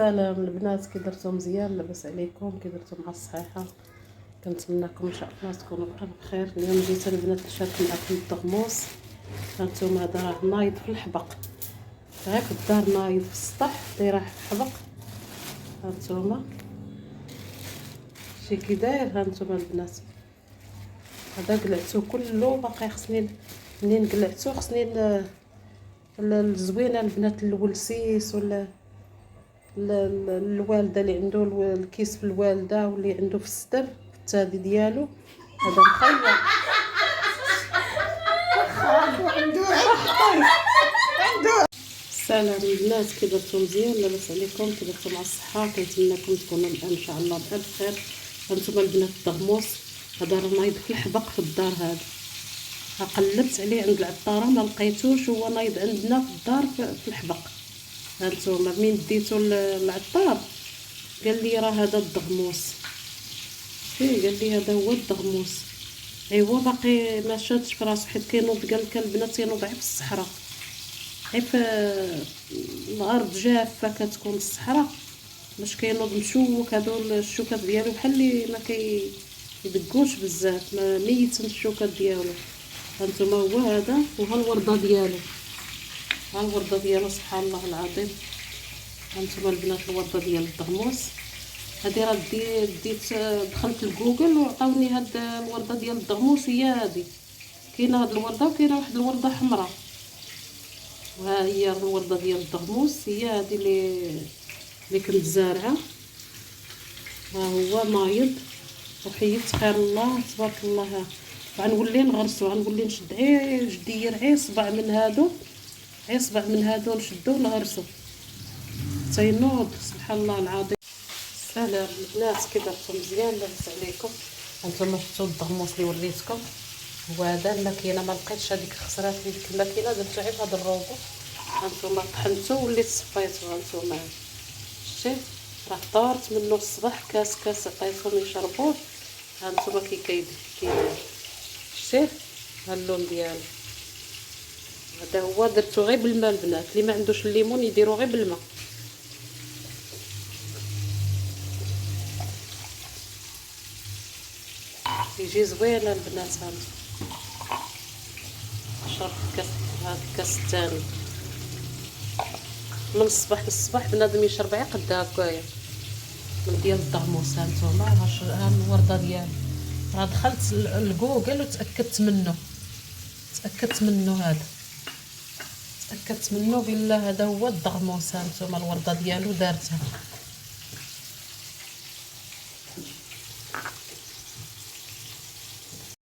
سلام البنات، كي درتو مزيان؟ لاباس عليكم؟ كي درتو مع الصحيحه؟ كنتمنىكم ان شاء الله تكونوا بخير. اليوم جيت البنات نشارك معكم الطغموس. هانتوما هذا راه نايض في الحبق، غير في الدار نايض في السطح اللي راه في الحبق. هانتوما شي كي داير. هانتوما البنات هذا قلعتو كله، باقي خصني منين قلعتو خصني الزوينه البنات الولسيس ولا الوالده اللي عنده الكيس في الوالده واللي عنده في الصدر في التادي ديالو هذا مخير. السلام البنات، كي درتو مزيان؟ لاباس عليكم؟ كي درتو مع الصحه؟ كنتمنىكم تكونوا الان ان شاء الله بألف خير. هانتوما البنات الطغموس هذا راه نايض في الحبق في الدار. هذا قلبت عليه عند العطاره ما لقيتوش، هو نايض عندنا في الدار في الحبق. هانتوما من ديتو للعطار قال لي راه هذا الدغموس، قال لي هذا هو الدغموس. ايوا باقي ما شادش في راسو، حيت كينوض قال لك البنات ينوض غير في الصحراء، غير في الارض جافه كتكون الصحراء، باش كينوض مشوك. هادو الشوكات ديالو بحال اللي ما يدقوش بزاف، ما ميتين الشوكات ديالو. هانتوما هو هذا، وها الورده ديالو، ها الورده ديالو سبحان الله العظيم. هانتوما البنات الورده ديال الدغموس هادي راه ديت دخلت لجوجل وعطاوني هاد الورده ديال الدغموس. هي هادي، كاينه هاد الورده وكاينه واحد الورده حمراء، وها هي الورده ديال الدغموس. هي هادي اللي كنت زارعه. ها هو نايض وحيدت خير الله تبارك الله. غنولي نغرسو، غنولي نشد جدير صبع من هادو، صبع من هادو نشدو ونغرسو تينوض سبحان الله العظيم. سلام البنات، كي درتو مزيان؟ لاباس عليكم؟ هانتوما شفتو الدغموس اللي وريتكم هو هذا. الماكينه ما لقيتش هذيك، خسرات في ديك الماكينه، درتو غير بهذا الروبو. هانتوما طحنتو وليت صفيتو. هانتوما شتي راه طارت منه الصباح كاس عطيتهم يشربوه. هانتوما كي كيدير شتي ها اللون ديالو. هذا هو درتو غير بالماء البنات، اللي ما عندوش الليمون يديرو غير بالماء. يجي زوين البنات. هانتوما شرب كاس، هذا الكاس الثاني من الصباح للصباح بنادم يشرب غير قد هكايا من ديال الدغموس. هانتوما ها الورده ديالو راه دخلت لجوجل وتاكدت منه هذا، تاكدت منه بالله هذا هو الدغموس. هانتوما الورده ديالو دارتها.